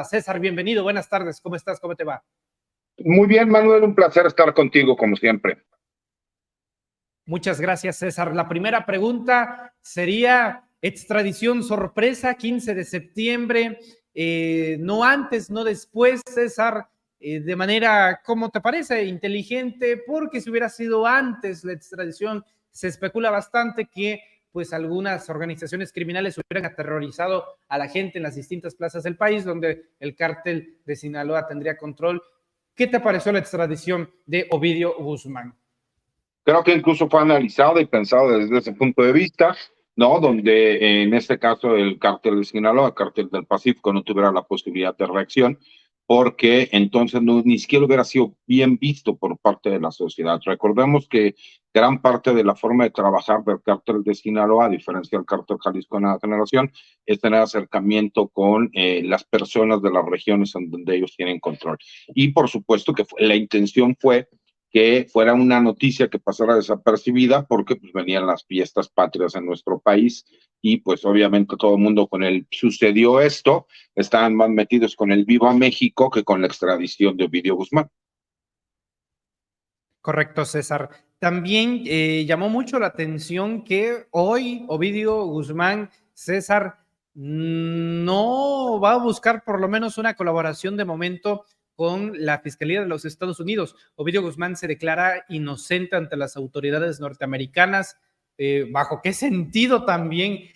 César, bienvenido, buenas tardes, ¿cómo estás? ¿Cómo te va? Muy bien, Manuel, un placer estar contigo, como siempre. Muchas gracias, César. La primera pregunta sería extradición sorpresa, 15 de septiembre, no antes, no después, César, de manera, ¿cómo te parece? Inteligente, porque si hubiera sido antes la extradición, se especula bastante que pues algunas organizaciones criminales hubieran aterrorizado a la gente en las distintas plazas del país, donde el cártel de Sinaloa tendría control. ¿Qué te pareció la extradición de Ovidio Guzmán? Creo que incluso fue analizado y pensado desde ese punto de vista, ¿no? Donde en este caso el cártel de Sinaloa, el cártel del Pacífico, no tuviera la posibilidad de reacción, porque entonces no, ni siquiera hubiera sido bien visto por parte de la sociedad. Recordemos que gran parte de la forma de trabajar del cártel de Sinaloa, a diferencia del cártel Jalisco Nueva Generación, es tener acercamiento con las personas de las regiones en donde ellos tienen control. Y por supuesto que la intención fue que fuera una noticia que pasara desapercibida porque pues venían las fiestas patrias en nuestro país y pues obviamente todo el mundo con el sucedió esto, estaban más metidos con el Viva México que con la extradición de Ovidio Guzmán. Correcto, César. También llamó mucho la atención que hoy Ovidio Guzmán, César, no va a buscar por lo menos una colaboración de momento con la Fiscalía de los Estados Unidos. Ovidio Guzmán se declara inocente ante las autoridades norteamericanas. ¿Bajo qué sentido también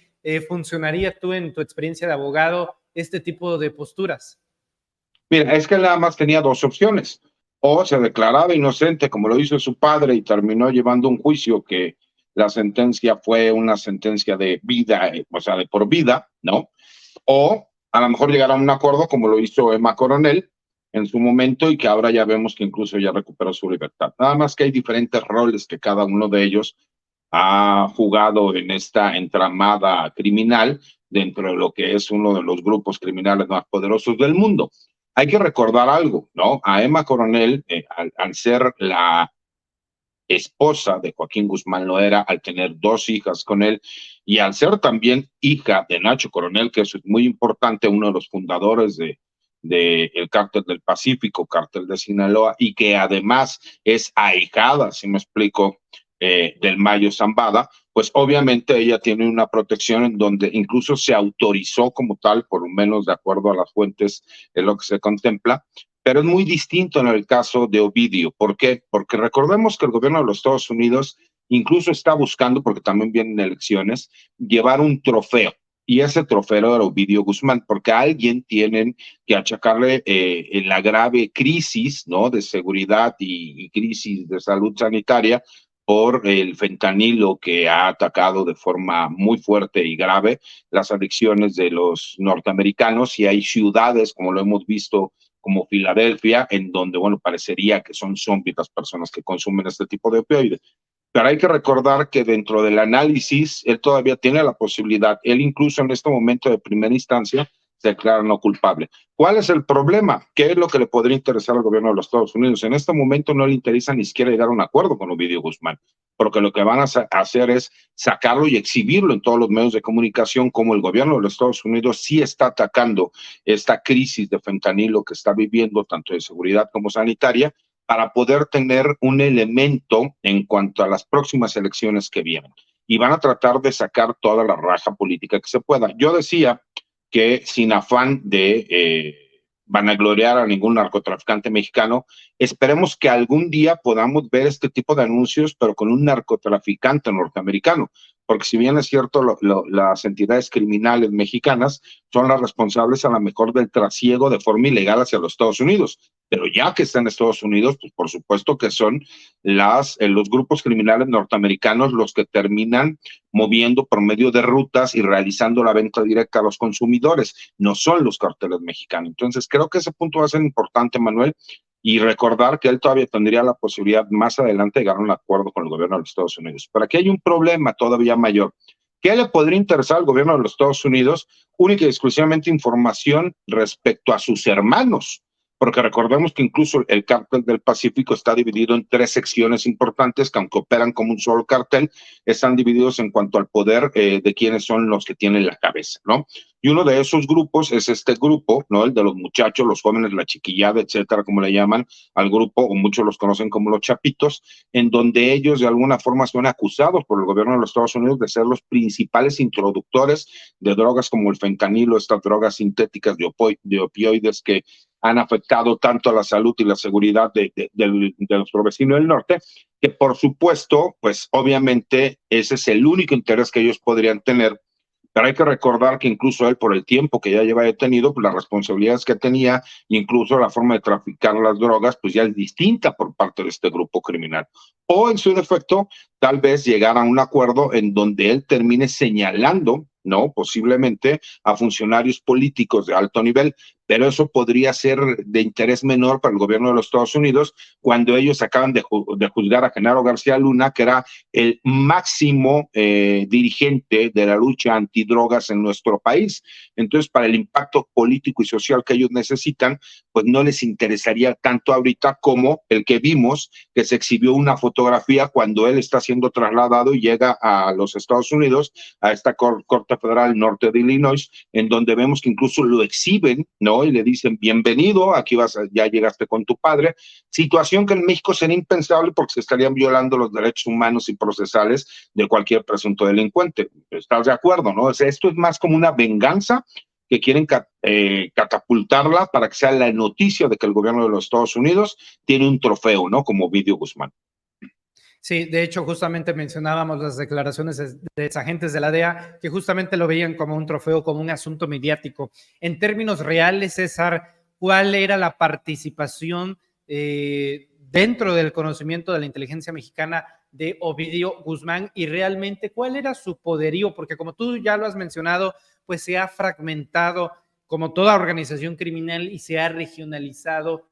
funcionaría tú en tu experiencia de abogado este tipo de posturas? Mira, es que nada más tenía dos opciones. O se declaraba inocente, como lo hizo su padre, y terminó llevando un juicio que la sentencia fue una sentencia de vida, o sea, de por vida, ¿no? O a lo mejor llegar a un acuerdo, como lo hizo Emma Coronel en su momento, y que ahora ya vemos que incluso ya recuperó su libertad. Nada más que hay diferentes roles que cada uno de ellos ha jugado en esta entramada criminal dentro de lo que es uno de los grupos criminales más poderosos del mundo. Hay que recordar algo, ¿no? A Emma Coronel, al ser la esposa de Joaquín Guzmán Loera, al tener dos hijas con él y al ser también hija de Nacho Coronel, que es muy importante, uno de los fundadores de el Cártel del Pacífico, Cártel de Sinaloa, y que además es ahijada, si me explico, del Mayo Zambada, pues obviamente ella tiene una protección en donde incluso se autorizó como tal, por lo menos de acuerdo a las fuentes, en lo que se contempla, pero es muy distinto en el caso de Ovidio. ¿Por qué? Porque recordemos que el gobierno de los Estados Unidos incluso está buscando, porque también vienen elecciones, llevar un trofeo. Y ese trofeo era Ovidio Guzmán, porque a alguien tienen que achacarle en la grave crisis, ¿no?, de seguridad y crisis de salud sanitaria por el fentanilo que ha atacado de forma muy fuerte y grave las adicciones de los norteamericanos, y hay ciudades, como lo hemos visto, como Filadelfia, en donde, bueno, parecería que son zombies las personas que consumen este tipo de opioides. Pero hay que recordar que dentro del análisis, él todavía tiene la posibilidad, él incluso en este momento de primera instancia, se declara no culpable. ¿Cuál es el problema? ¿Qué es lo que le podría interesar al gobierno de los Estados Unidos? En este momento no le interesa ni siquiera llegar a un acuerdo con Ovidio Guzmán, porque lo que van a hacer es sacarlo y exhibirlo en todos los medios de comunicación, como el gobierno de los Estados Unidos sí está atacando esta crisis de fentanilo que está viviendo, tanto de seguridad como sanitaria, para poder tener un elemento en cuanto a las próximas elecciones que vienen. Y van a tratar de sacar toda la raja política que se pueda. Yo decía que sin afán de vanagloriar a ningún narcotraficante mexicano, esperemos que algún día podamos ver este tipo de anuncios, pero con un narcotraficante norteamericano, porque si bien es cierto, las entidades criminales mexicanas son las responsables a lo mejor del trasiego de forma ilegal hacia los Estados Unidos, pero ya que está en Estados Unidos, pues por supuesto que son los grupos criminales norteamericanos los que terminan moviendo por medio de rutas y realizando la venta directa a los consumidores, no son los carteles mexicanos. Entonces creo que ese punto va a ser importante, Manuel, y recordar que él todavía tendría la posibilidad más adelante de llegar a un acuerdo con el gobierno de los Estados Unidos. Pero aquí hay un problema todavía mayor. ¿Qué le podría interesar al gobierno de los Estados Unidos? Única y exclusivamente información respecto a sus hermanos, porque recordemos que incluso el cártel del Pacífico está dividido en 3 secciones importantes que aunque operan como un solo cartel, están divididos en cuanto al poder de quiénes son los que tienen la cabeza, ¿no? Y uno de esos grupos es este grupo, ¿no? El de los muchachos, los jóvenes, la chiquillada, etcétera, como le llaman al grupo, o muchos los conocen como los chapitos, en donde ellos de alguna forma son acusados por el gobierno de los Estados Unidos de ser los principales introductores de drogas como el fentanilo, estas drogas sintéticas de opioides que han afectado tanto a la salud y la seguridad de nuestro vecino del norte, que por supuesto, pues obviamente ese es el único interés que ellos podrían tener. Pero hay que recordar que incluso él, por el tiempo que ya lleva detenido, pues las responsabilidades que tenía, incluso la forma de traficar las drogas, pues ya es distinta por parte de este grupo criminal. O en su defecto, tal vez llegar a un acuerdo en donde él termine señalando, ¿no? Posiblemente a funcionarios políticos de alto nivel, pero eso podría ser de interés menor para el gobierno de los Estados Unidos cuando ellos acaban de juzgar a Genaro García Luna, que era el máximo dirigente de la lucha antidrogas en nuestro país. Entonces, para el impacto político y social que ellos necesitan, pues no les interesaría tanto ahorita como el que vimos, que se exhibió una fotografía cuando él está siendo trasladado y llega a los Estados Unidos, a esta Corte Federal Norte de Illinois, en donde vemos que incluso lo exhiben, ¿no? Y le dicen, bienvenido, aquí ya llegaste con tu padre. Situación que en México sería impensable porque se estarían violando los derechos humanos y procesales de cualquier presunto delincuente. ¿Estás de acuerdo, no? O sea, esto es más como una venganza que quieren catapultarla para que sea la noticia de que el gobierno de los Estados Unidos tiene un trofeo, ¿no? Como Ovidio Guzmán. Sí, de hecho, justamente mencionábamos las declaraciones de agentes de la DEA que justamente lo veían como un trofeo, como un asunto mediático. En términos reales, César, ¿cuál era la participación dentro del conocimiento de la inteligencia mexicana de Ovidio Guzmán y realmente cuál era su poderío? Porque como tú ya lo has mencionado, pues se ha fragmentado como toda organización criminal y se ha regionalizado.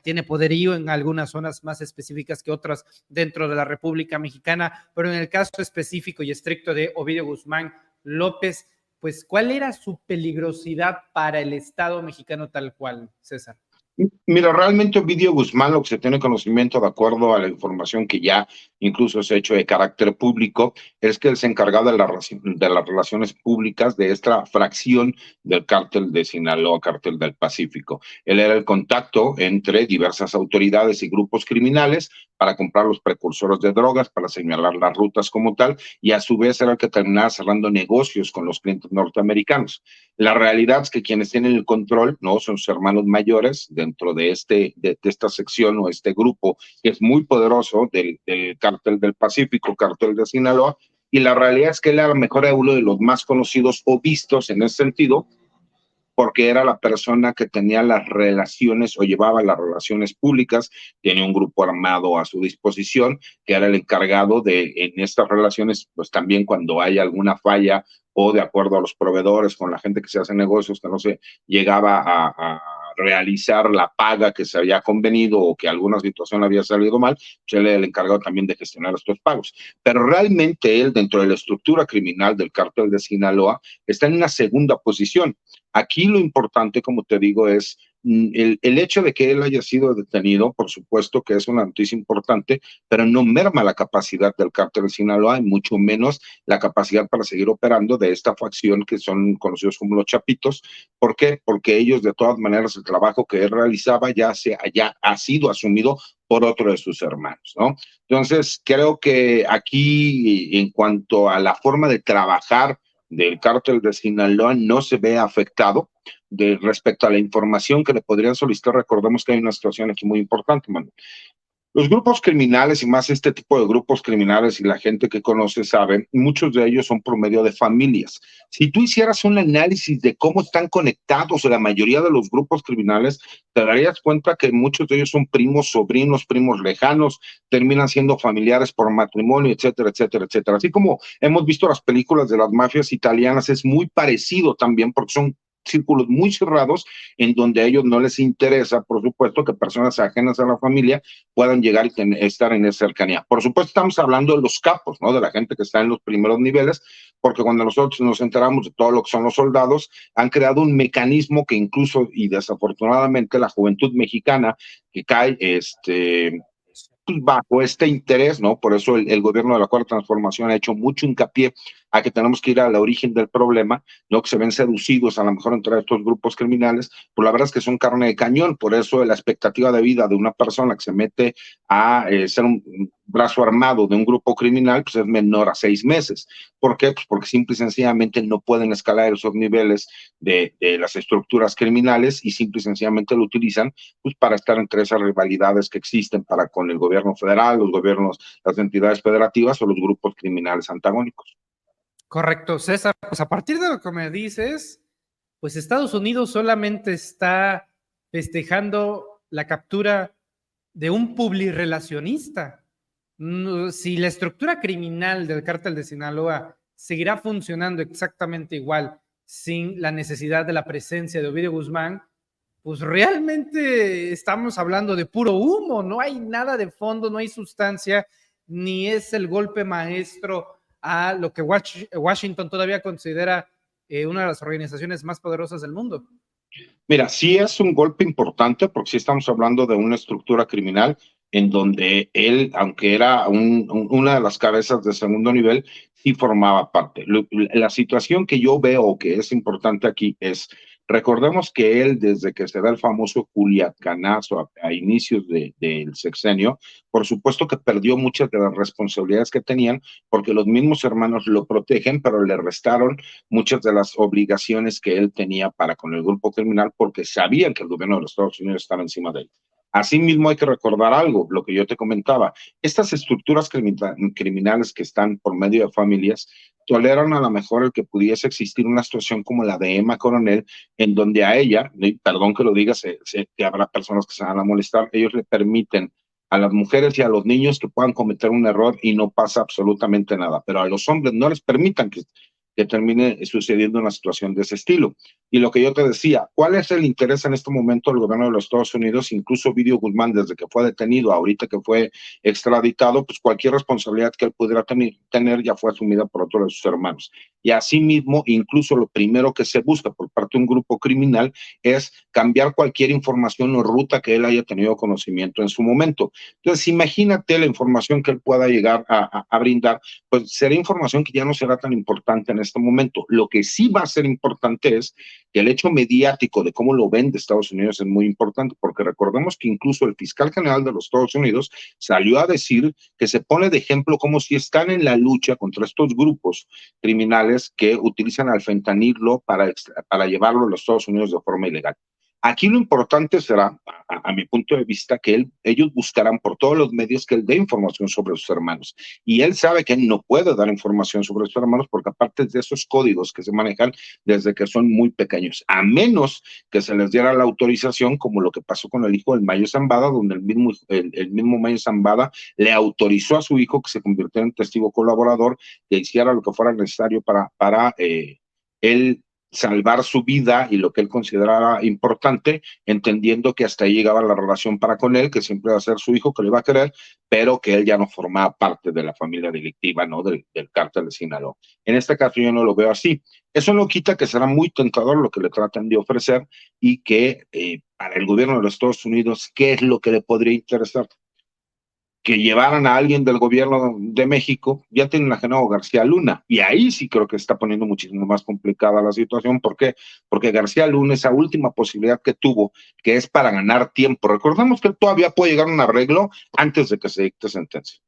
Tiene poderío en algunas zonas más específicas que otras dentro de la República Mexicana, pero en el caso específico y estricto de Ovidio Guzmán López, pues, ¿cuál era su peligrosidad para el Estado mexicano tal cual, César? Mira, realmente Ovidio Guzmán, lo que se tiene conocimiento de acuerdo a la información que ya incluso se ha hecho de carácter público, es que él se encargaba de las relaciones públicas de esta fracción del cártel de Sinaloa, cártel del Pacífico. Él era el contacto entre diversas autoridades y grupos criminales para comprar los precursores de drogas, para señalar las rutas como tal, y a su vez era el que terminaba cerrando negocios con los clientes norteamericanos. La realidad es que quienes tienen el control, ¿no? Son sus hermanos mayores dentro de esta sección o este grupo que es muy poderoso del cártel del Pacífico, cártel de Sinaloa, y la realidad es que él a lo mejor era uno de los más conocidos o vistos en ese sentido, porque era la persona que tenía las relaciones o llevaba las relaciones públicas, tenía un grupo armado a su disposición, que era el encargado de, en estas relaciones, pues también cuando hay alguna falla o de acuerdo a los proveedores, con la gente que se hace negocios, que no se llegaba a realizar la paga que se había convenido o que alguna situación había salido mal, pues él era el encargado también de gestionar estos pagos. Pero realmente él, dentro de la estructura criminal del cártel de Sinaloa, está en una segunda posición. Aquí lo importante, como te digo, es el hecho de que él haya sido detenido, por supuesto que es una noticia importante, pero no merma la capacidad del cártel de Sinaloa y mucho menos la capacidad para seguir operando de esta facción que son conocidos como los Chapitos. ¿Por qué? Porque ellos, de todas maneras, el trabajo que él realizaba ya ha sido asumido por otro de sus hermanos, ¿no? Entonces, creo que aquí, en cuanto a la forma de trabajar del cártel de Sinaloa, no se ve afectado respecto a la información que le podrían solicitar. Recordemos que hay una situación aquí muy importante, Manuel. Los grupos criminales y más este tipo de grupos criminales y la gente que conoce sabe, muchos de ellos son por medio de familias. Si tú hicieras un análisis de cómo están conectados la mayoría de los grupos criminales, te darías cuenta que muchos de ellos son primos, sobrinos, primos lejanos, terminan siendo familiares por matrimonio, etcétera, etcétera, etcétera. Así como hemos visto las películas de las mafias italianas, es muy parecido también porque son círculos muy cerrados en donde a ellos no les interesa, por supuesto, que personas ajenas a la familia puedan llegar y estar en esa cercanía. Por supuesto, estamos hablando de los capos, ¿no? De la gente que está en los primeros niveles, porque cuando nosotros nos enteramos de todo lo que son los soldados, han creado un mecanismo que incluso, y desafortunadamente, la juventud mexicana que cae, pues bajo este interés, ¿no? Por eso el gobierno de la Cuarta Transformación ha hecho mucho hincapié a que tenemos que ir al origen del problema, ¿no? Que se ven seducidos a lo mejor entre estos grupos criminales, pues la verdad es que son carne de cañón, por eso la expectativa de vida de una persona que se mete a ser un brazo armado de un grupo criminal, pues es menor a 6 meses. ¿Por qué? Pues porque simple y sencillamente no pueden escalar esos niveles de las estructuras criminales y simple y sencillamente lo utilizan pues para estar entre esas rivalidades que existen para con el gobierno federal, los gobiernos, las entidades federativas o los grupos criminales antagónicos. Correcto, César. Pues a partir de lo que me dices, pues Estados Unidos solamente está festejando la captura de un publirelacionista. Si la estructura criminal del cártel de Sinaloa seguirá funcionando exactamente igual, sin la necesidad de la presencia de Ovidio Guzmán, pues realmente estamos hablando de puro humo, no hay nada de fondo, no hay sustancia, ni es el golpe maestro a lo que Washington todavía considera una de las organizaciones más poderosas del mundo. Mira, sí es un golpe importante porque sí estamos hablando de una estructura criminal en donde él, aunque era una de las cabezas de segundo nivel, sí formaba parte. La situación que yo veo que es importante aquí es, recordemos que él, desde que se da el famoso Culiacanazo a inicios del sexenio, por supuesto que perdió muchas de las responsabilidades que tenían porque los mismos hermanos lo protegen, pero le restaron muchas de las obligaciones que él tenía para con el grupo criminal porque sabían que el gobierno de los Estados Unidos estaba encima de él. Asimismo, hay que recordar algo, lo que yo te comentaba. Estas estructuras criminales que están por medio de familias toleran a lo mejor el que pudiese existir una situación como la de Emma Coronel, en donde a ella, perdón que lo diga, que habrá personas que se van a molestar, ellos le permiten a las mujeres y a los niños que puedan cometer un error y no pasa absolutamente nada, pero a los hombres no les permitan que termine sucediendo una situación de ese estilo. Y lo que yo te decía, ¿cuál es el interés en este momento del gobierno de los Estados Unidos? Incluso Ovidio Guzmán, desde que fue detenido, ahorita que fue extraditado, pues cualquier responsabilidad que él pudiera tener ya fue asumida por otro de sus hermanos. Y asimismo, incluso lo primero que se busca por parte de un grupo criminal es cambiar cualquier información o ruta que él haya tenido conocimiento en su momento. Entonces, imagínate la información que él pueda llegar a brindar, pues será información que ya no será tan importante en este momento. Lo que sí va a ser importante es que el hecho mediático de cómo lo ven de Estados Unidos es muy importante, porque recordemos que incluso el fiscal general de los Estados Unidos salió a decir que se pone de ejemplo como si están en la lucha contra estos grupos criminales que utilizan al fentanilo para llevarlo a los Estados Unidos de forma ilegal. Aquí lo importante será, a mi punto de vista, que ellos buscarán por todos los medios que él dé información sobre sus hermanos. Y él sabe que él no puede dar información sobre sus hermanos porque aparte de esos códigos que se manejan desde que son muy pequeños, a menos que se les diera la autorización, como lo que pasó con el hijo del Mayo Zambada, donde el mismo Mayo Zambada le autorizó a su hijo que se convirtiera en testigo colaborador, que hiciera lo que fuera necesario para él salvar su vida y lo que él consideraba importante, entendiendo que hasta ahí llegaba la relación para con él, que siempre iba a ser su hijo, que le iba a querer, pero que él ya no formaba parte de la familia delictiva, ¿no? Del cártel de Sinaloa. En este caso yo no lo veo así. Eso no quita que será muy tentador lo que le tratan de ofrecer y que para el gobierno de los Estados Unidos, ¿qué es lo que le podría interesar? Que llevaran a alguien del gobierno de México, ya tienen a Genaro García Luna, y ahí sí creo que está poniendo muchísimo más complicada la situación. ¿Por qué? Porque García Luna, esa última posibilidad que tuvo, que es para ganar tiempo, recordemos que él todavía puede llegar a un arreglo antes de que se dicte sentencia.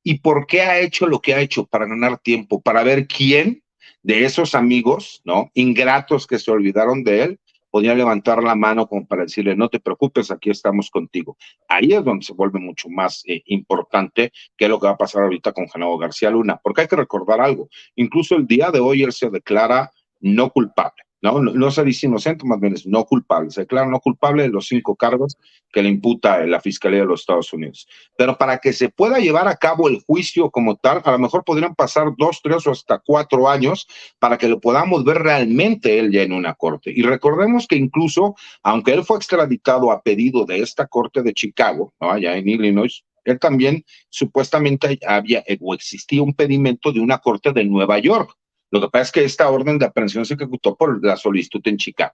¿Y por qué ha hecho lo que ha hecho? Para ganar tiempo, para ver quién de esos amigos, ¿no? Ingratos que se olvidaron de él, podía levantar la mano como para decirle, no te preocupes, aquí estamos contigo. Ahí es donde se vuelve mucho más importante qué es lo que va a pasar ahorita con Genaro García Luna, porque hay que recordar algo, incluso el día de hoy él se declara no culpable. No se dice inocente, más bien es no culpable. Se declara no culpable de los 5 cargos que le imputa la Fiscalía de los Estados Unidos. Pero para que se pueda llevar a cabo el juicio como tal, a lo mejor podrían pasar 2, 3 o hasta 4 años para que lo podamos ver realmente él ya en una corte. Y recordemos que incluso, aunque él fue extraditado a pedido de esta corte de Chicago, ¿no? Allá en Illinois, él también supuestamente había o existía un pedimento de una corte de Nueva York. Lo que pasa es que esta orden de aprehensión se ejecutó por la solicitud en Chicago.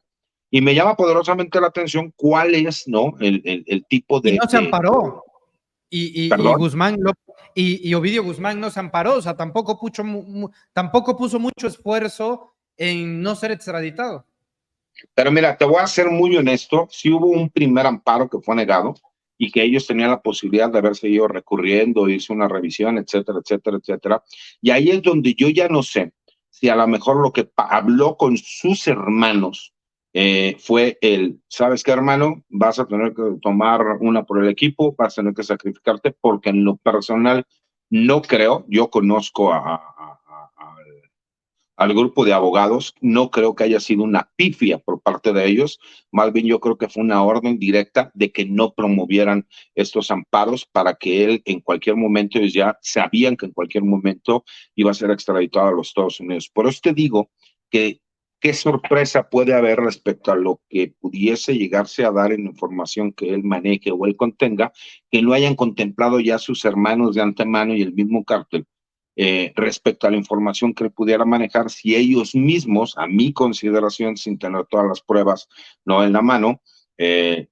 Y me llama poderosamente la atención cuál es, ¿no? El tipo Y de, no se amparó. Y perdón. Guzmán y Ovidio Guzmán no se amparó, o sea, tampoco puso mucho esfuerzo en no ser extraditado. Pero mira, te voy a ser muy honesto, sí hubo un primer amparo que fue negado y que ellos tenían la posibilidad de haber seguido recurriendo, irse una revisión, etcétera, etcétera, etcétera. Y ahí es donde yo ya no sé si a lo mejor lo que habló con sus hermanos fue ¿sabes qué, hermano? Vas a tener que tomar una por el equipo, vas a tener que sacrificarte, porque en lo personal no creo, yo conozco al grupo de abogados, no creo que haya sido una pifia por parte de ellos, más bien yo creo que fue una orden directa de que no promovieran estos amparos para que él en cualquier momento, ellos ya sabían que en cualquier momento iba a ser extraditado a los Estados Unidos. Por eso te digo que qué sorpresa puede haber respecto a lo que pudiese llegarse a dar en información que él maneje o él contenga, que no hayan contemplado ya sus hermanos de antemano y el mismo cártel respecto a la información que él pudiera manejar, si ellos mismos, a mi consideración, sin tener todas las pruebas no en la mano,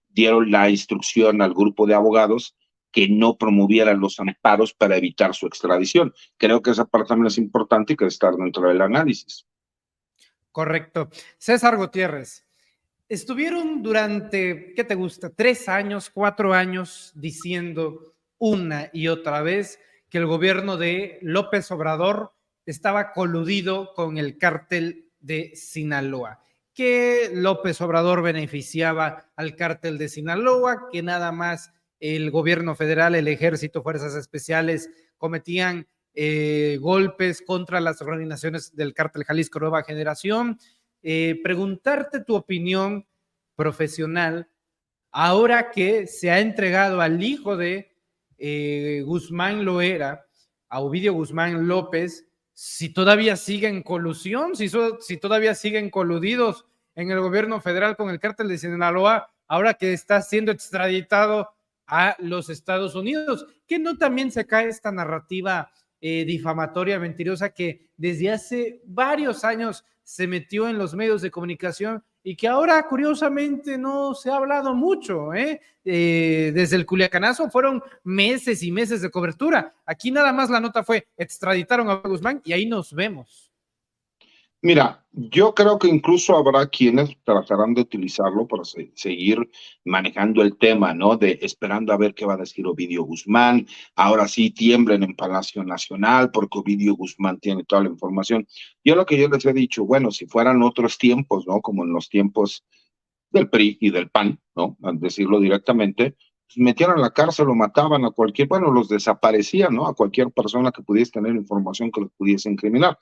dieron la instrucción al grupo de abogados que no promovieran los amparos para evitar su extradición. Creo que esa parte también es importante y que debe estar dentro del análisis. Correcto. César Gutiérrez, estuvieron durante, ¿qué te gusta? 3 años, 4 años diciendo una y otra vez que el gobierno de López Obrador estaba coludido con el cártel de Sinaloa, que López Obrador beneficiaba al cártel de Sinaloa, que nada más el gobierno federal, el ejército, fuerzas especiales cometían golpes contra las organizaciones del cártel Jalisco Nueva Generación. Preguntarte tu opinión profesional ahora que se ha entregado al hijo de Guzmán Loera, a Ovidio Guzmán López, si todavía siguen colusión, si todavía siguen coludidos en el gobierno federal con el cártel de Sinaloa, ahora que está siendo extraditado a los Estados Unidos, que no también se cae esta narrativa difamatoria, mentirosa, que desde hace varios años se metió en los medios de comunicación y que ahora curiosamente no se ha hablado mucho, desde el Culiacanazo fueron meses y meses de cobertura. Aquí nada más la nota fue extraditaron a Guzmán y ahí nos vemos. Mira, yo creo que incluso habrá quienes tratarán de utilizarlo para seguir manejando el tema, ¿no? De esperando a ver qué va a decir Ovidio Guzmán. Ahora sí tiemblen en Palacio Nacional porque Ovidio Guzmán tiene toda la información. Lo que yo les he dicho, bueno, si fueran otros tiempos, ¿no? Como en los tiempos del PRI y del PAN, ¿no? Al decirlo directamente, pues metían a la cárcel o mataban a cualquier, bueno, los desaparecían, ¿no? A cualquier persona que pudiese tener información que los pudiese incriminar.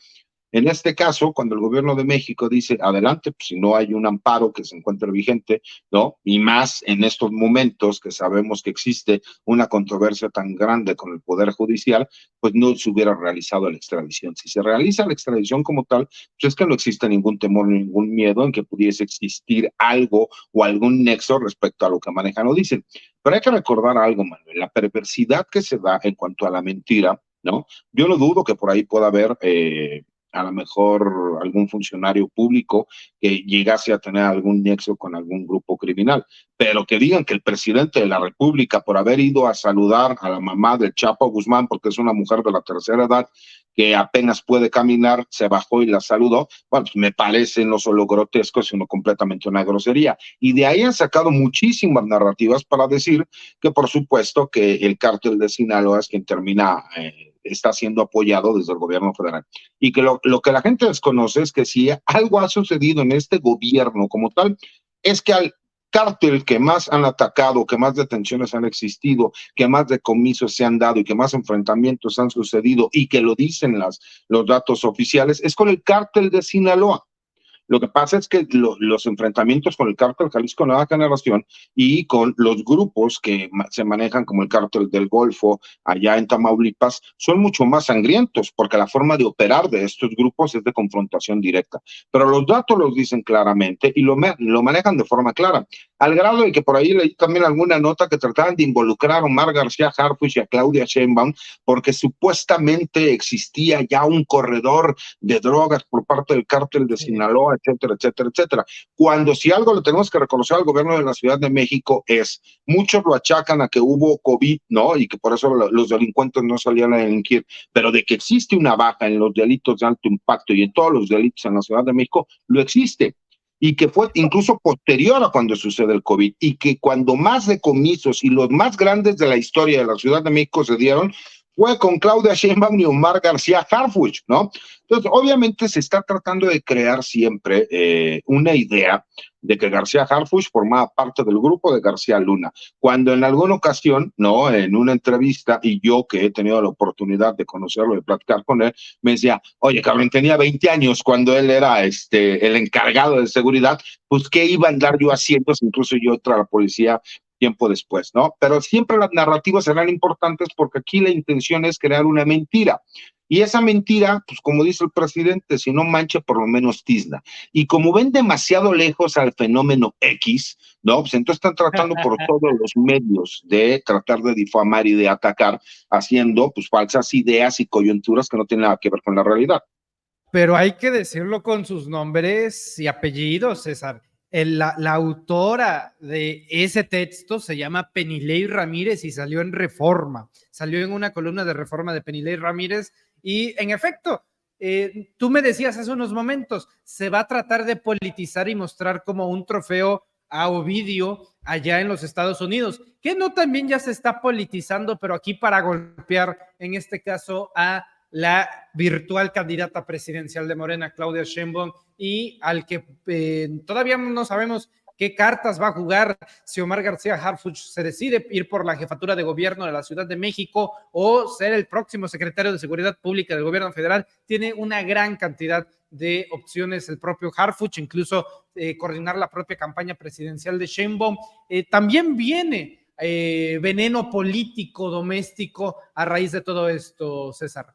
En este caso, cuando el gobierno de México dice adelante, pues si no hay un amparo que se encuentre vigente, ¿no? Y más en estos momentos que sabemos que existe una controversia tan grande con el Poder Judicial, pues no se hubiera realizado la extradición. Si se realiza la extradición como tal, pues es que no existe ningún temor, ningún miedo en que pudiese existir algo o algún nexo respecto a lo que manejan o dicen. Pero hay que recordar algo, Manuel, la perversidad que se da en cuanto a la mentira, ¿no? Yo no dudo que por ahí pueda haber a lo mejor algún funcionario público que llegase a tener algún nexo con algún grupo criminal, pero que digan que el presidente de la República, por haber ido a saludar a la mamá del Chapo Guzmán, porque es una mujer de la tercera edad que apenas puede caminar, se bajó y la saludó, bueno, pues me parece no solo grotesco, sino completamente una grosería. Y de ahí han sacado muchísimas narrativas para decir que, por supuesto, que el cártel de Sinaloa es quien termina está siendo apoyado desde el gobierno federal. Y que lo que la gente desconoce es que si algo ha sucedido en este gobierno como tal, es que al cártel que más han atacado, que más detenciones han existido, que más decomisos se han dado y que más enfrentamientos han sucedido y que lo dicen los datos oficiales, es con el cártel de Sinaloa. Lo que pasa es que los enfrentamientos con el cártel Jalisco Nueva Generación y con los grupos que se manejan como el cártel del Golfo allá en Tamaulipas son mucho más sangrientos, porque la forma de operar de estos grupos es de confrontación directa. Pero los datos los dicen claramente y lo manejan de forma clara, al grado de que por ahí leí también alguna nota que trataban de involucrar a Omar García Harfuch y a Claudia Sheinbaum porque supuestamente existía ya un corredor de drogas por parte del cártel de Sinaloa, etcétera, etcétera, etcétera. Cuando si algo le tenemos que reconocer al gobierno de la Ciudad de México es, muchos lo achacan a que hubo COVID, ¿no? Y que por eso los delincuentes no salían a delinquir, pero de que existe una baja en los delitos de alto impacto y en todos los delitos en la Ciudad de México, lo existe. Y que fue incluso posterior a cuando sucede el COVID, y que cuando más decomisos y los más grandes de la historia de la Ciudad de México se dieron, fue con Claudia Sheinbaum y Omar García Harfuch, ¿no? Entonces, obviamente se está tratando de crear siempre una idea de que García Harfuch formaba parte del grupo de García Luna, cuando en alguna ocasión, ¿no? En una entrevista, y yo que he tenido la oportunidad de conocerlo, de platicar con él, me decía, oye, cabrón, tenía 20 años cuando él era el encargado de seguridad, pues, ¿qué iba a andar yo haciendo? Incluso yo entré a la policía tiempo después, ¿no? Pero siempre las narrativas serán importantes porque aquí la intención es crear una mentira. Y esa mentira, pues como dice el presidente, si no mancha, por lo menos tizna. Y como ven demasiado lejos al fenómeno X, ¿no? Pues entonces están tratando por todos los medios de tratar de difamar y de atacar, haciendo pues falsas ideas y coyunturas que no tienen nada que ver con la realidad. Pero hay que decirlo con sus nombres y apellidos, César. La autora de ese texto se llama Penilei Ramírez y salió en Reforma, salió en una columna de Reforma de Penilei Ramírez y en efecto, tú me decías hace unos momentos, se va a tratar de politizar y mostrar como un trofeo a Ovidio allá en los Estados Unidos, que no también ya se está politizando, pero aquí para golpear en este caso a la virtual candidata presidencial de Morena, Claudia Sheinbaum, y al que todavía no sabemos qué cartas va a jugar si Omar García Harfuch se decide ir por la jefatura de gobierno de la Ciudad de México o ser el próximo secretario de Seguridad Pública del gobierno federal. Tiene una gran cantidad de opciones el propio Harfuch, incluso coordinar la propia campaña presidencial de Sheinbaum. También viene veneno político doméstico a raíz de todo esto, César.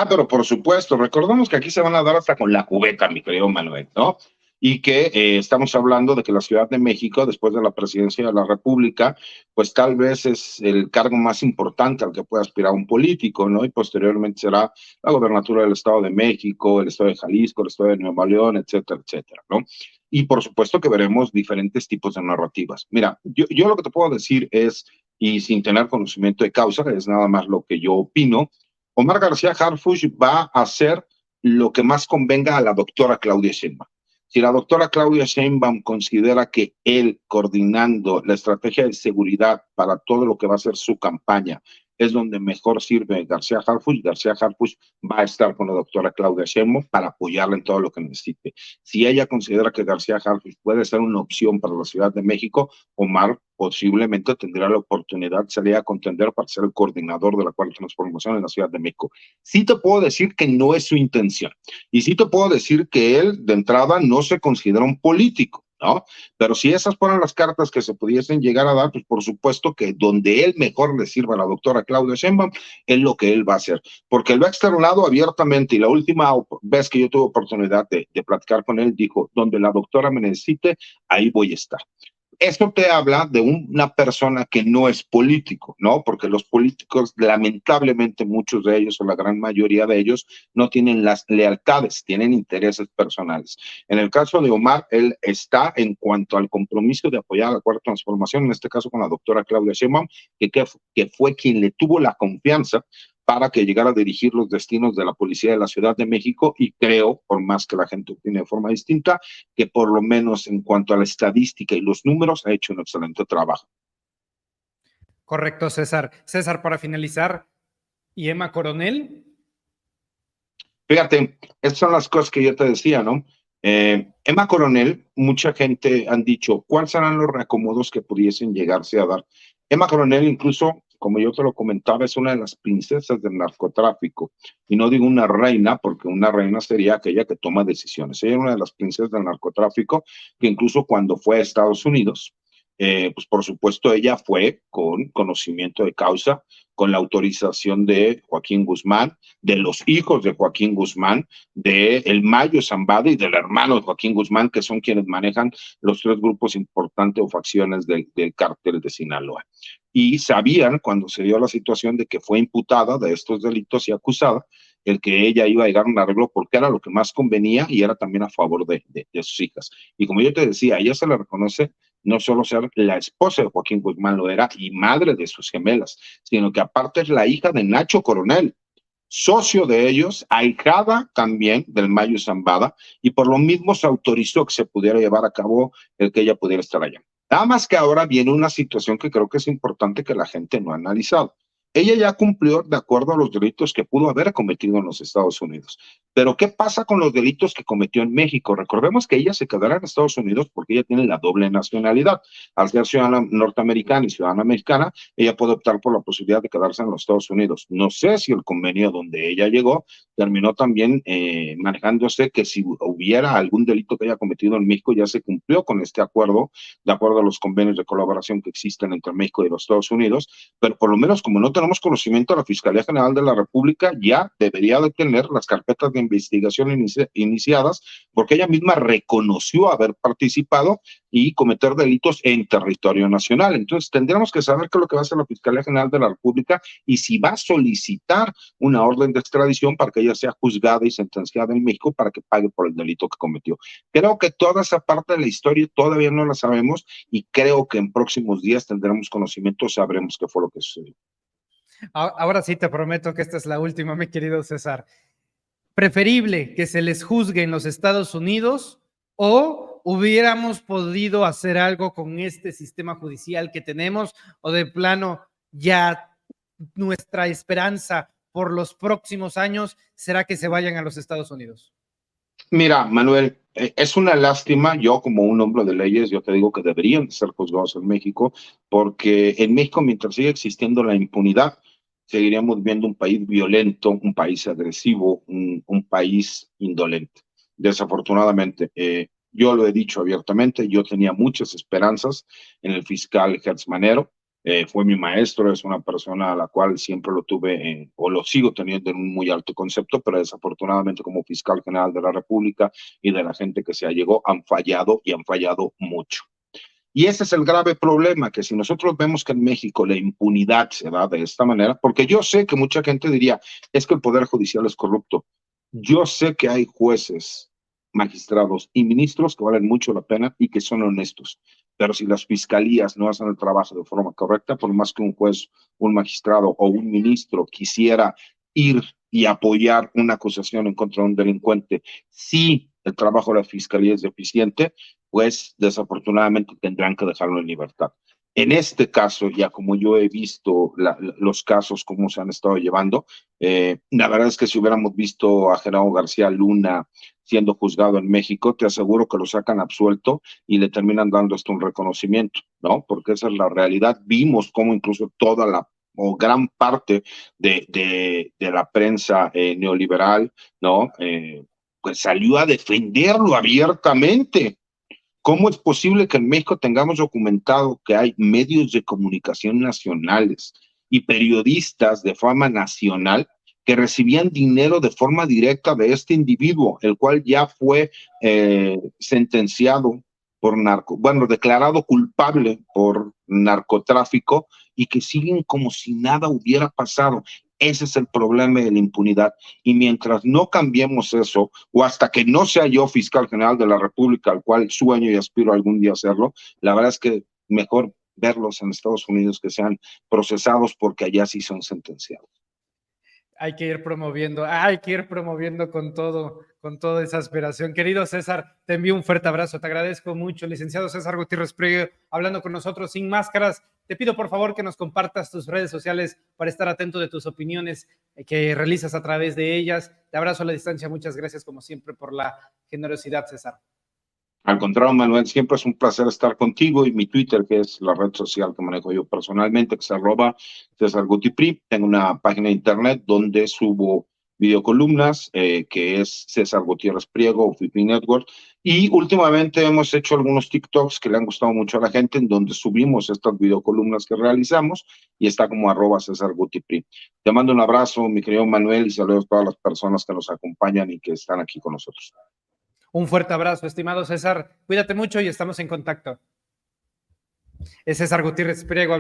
Pero por supuesto, recordemos que aquí se van a dar hasta con la cubeta, mi querido Manuel, ¿no? Y que estamos hablando de que la Ciudad de México, después de la presidencia de la República, pues tal vez es el cargo más importante al que puede aspirar un político, ¿no? Y posteriormente será la gobernatura del Estado de México, el Estado de Jalisco, el Estado de Nuevo León, etcétera, etcétera, ¿no? Y por supuesto que veremos diferentes tipos de narrativas. Mira, yo lo que te puedo decir es, y sin tener conocimiento de causa, es nada más lo que yo opino, Omar García Harfuch va a hacer lo que más convenga a la doctora Claudia Sheinbaum. Si la doctora Claudia Sheinbaum considera que él, coordinando la estrategia de seguridad para todo lo que va a ser su campaña, es donde mejor sirve García Harfuch va a estar con la doctora Claudia Sheinbaum para apoyarla en todo lo que necesite. Si ella considera que García Harfuch puede ser una opción para la Ciudad de México, Omar posiblemente tendrá la oportunidad de salir a contender para ser el coordinador de la cuarta transformación en la Ciudad de México. Sí te puedo decir que no es su intención. Y sí te puedo decir que él, de entrada, no se considera un político, ¿no? Pero si esas fueran las cartas que se pudiesen llegar a dar, pues por supuesto que donde él mejor le sirva a la doctora Claudia Sheinbaum es lo que él va a hacer, porque él lo ha externado abiertamente y la última vez que yo tuve oportunidad de platicar con él, dijo, donde la doctora me necesite, ahí voy a estar. Esto te habla de una persona que no es político, ¿no? Porque los políticos, lamentablemente, muchos de ellos o la gran mayoría de ellos no tienen las lealtades, tienen intereses personales. En el caso de Omar, él está en cuanto al compromiso de apoyar a la cuarta transformación, en este caso con la doctora Claudia Sheinbaum, que fue quien le tuvo la confianza para que llegara a dirigir los destinos de la Policía de la Ciudad de México y creo, por más que la gente opine de forma distinta, que por lo menos en cuanto a la estadística y los números ha hecho un excelente trabajo. Correcto, César. César, para finalizar, ¿y Emma Coronel? Fíjate, estas son las cosas que yo te decía, ¿no? Emma Coronel, mucha gente han dicho, ¿cuáles serán los reacomodos que pudiesen llegarse a dar? Emma Coronel incluso como yo te lo comentaba, es una de las princesas del narcotráfico. Y no digo una reina, porque una reina sería aquella que toma decisiones. Ella es una de las princesas del narcotráfico, que incluso cuando fue a Estados Unidos, pues por supuesto ella fue con conocimiento de causa, con la autorización de Joaquín Guzmán, de los hijos de Joaquín Guzmán, de el Mayo Zambada y del hermano de Joaquín Guzmán, que son quienes manejan los tres grupos importantes o facciones del cártel de Sinaloa. Y sabían, cuando se dio la situación de que fue imputada de estos delitos y acusada, el que ella iba a llegar a un arreglo porque era lo que más convenía y era también a favor de sus hijas. Y como yo te decía, a ella se le reconoce no solo ser la esposa de Joaquín Guzmán, lo era, y madre de sus gemelas, sino que aparte es la hija de Nacho Coronel, socio de ellos, ahijada también del Mayo Zambada, y por lo mismo se autorizó que se pudiera llevar a cabo el que ella pudiera estar allá. Nada más que ahora viene una situación que creo que es importante que la gente no ha analizado. Ella ya cumplió de acuerdo a los delitos que pudo haber cometido en los Estados Unidos. Pero ¿qué pasa con los delitos que cometió en México? Recordemos que ella se quedará en Estados Unidos porque ella tiene la doble nacionalidad. Al ser ciudadana norteamericana y ciudadana mexicana, ella puede optar por la posibilidad de quedarse en los Estados Unidos. No sé si el convenio donde ella llegó terminó también manejándose que si hubiera algún delito que haya cometido en México, ya se cumplió con este acuerdo, de acuerdo a los convenios de colaboración que existen entre México y los Estados Unidos, pero por lo menos como no tenemos conocimiento, la Fiscalía General de la República ya debería de tener las carpetas de investigación iniciadas, porque ella misma reconoció haber participado y cometer delitos en territorio nacional. Entonces tendríamos que saber qué es lo que va a hacer la Fiscalía General de la República y si va a solicitar una orden de extradición para que ella sea juzgada y sentenciada en México para que pague por el delito que cometió. Creo que toda esa parte de la historia todavía no la sabemos y creo que en próximos días tendremos conocimiento, sabremos qué fue lo que sucedió. Ahora sí te prometo que esta es la última, mi querido César. ¿Preferible que se les juzgue en los Estados Unidos o hubiéramos podido hacer algo con este sistema judicial que tenemos, o de plano ya nuestra esperanza por los próximos años será que se vayan a los Estados Unidos? Mira, Manuel, es una lástima, yo como un hombre de leyes, yo te digo que deberían ser juzgados en México, porque en México, mientras siga existiendo la impunidad, seguiríamos viendo un país violento, un país agresivo, un país indolente. Desafortunadamente, yo lo he dicho abiertamente, yo tenía muchas esperanzas en el fiscal Gertz Manero. Fue mi maestro, es una persona a la cual siempre lo tuve o lo sigo teniendo en un muy alto concepto, pero desafortunadamente como fiscal general de la República y de la gente que se allegó han fallado y han fallado mucho. Y ese es el grave problema, que si nosotros vemos que en México la impunidad se da de esta manera, porque yo sé que mucha gente diría, es que el Poder Judicial es corrupto. Yo sé que hay jueces, magistrados y ministros que valen mucho la pena y que son honestos, pero si las fiscalías no hacen el trabajo de forma correcta, por más que un juez, un magistrado o un ministro quisiera ir y apoyar una acusación en contra de un delincuente, si el trabajo de la fiscalía es deficiente, pues desafortunadamente tendrán que dejarlo en libertad. En este caso, ya como yo he visto los casos, cómo se han estado llevando, la verdad es que si hubiéramos visto a Genaro García Luna siendo juzgado en México, te aseguro que lo sacan absuelto y le terminan dando esto un reconocimiento, ¿no? Porque esa es la realidad. Vimos cómo incluso toda la o gran parte de la prensa neoliberal, ¿no? Pues salió a defenderlo abiertamente. ¿Cómo es posible que en México tengamos documentado que hay medios de comunicación nacionales y periodistas de fama nacional que recibían dinero de forma directa de este individuo, el cual ya fue sentenciado por declarado culpable por narcotráfico y que siguen como si nada hubiera pasado? Ese es el problema de la impunidad. Y mientras no cambiemos eso, o hasta que no sea yo fiscal general de la República, al cual sueño y aspiro algún día a hacerlo, la verdad es que mejor verlos en Estados Unidos que sean procesados porque allá sí son sentenciados. Hay que ir promoviendo con toda esa aspiración. Querido César, te envío un fuerte abrazo, te agradezco mucho. Licenciado César Gutiérrez Priego, hablando con nosotros sin máscaras. Te pido por favor que nos compartas tus redes sociales para estar atento de tus opiniones que realizas a través de ellas. Te abrazo a la distancia, muchas gracias como siempre por la generosidad, César. Al contrario, Manuel, siempre es un placer estar contigo, y mi Twitter, que es la red social que manejo yo personalmente, que es @CésarGutiPri. Tengo una página de internet donde subo videocolumnas, que es César Gutiérrez Priego o Fifi Network. Y últimamente hemos hecho algunos TikToks que le han gustado mucho a la gente, en donde subimos estas videocolumnas que realizamos, y está como @CésarGutiPri. Te mando un abrazo, mi querido Manuel, y saludos a todas las personas que nos acompañan y que están aquí con nosotros. Un fuerte abrazo, estimado César. Cuídate mucho y estamos en contacto. Es César Gutiérrez Priego.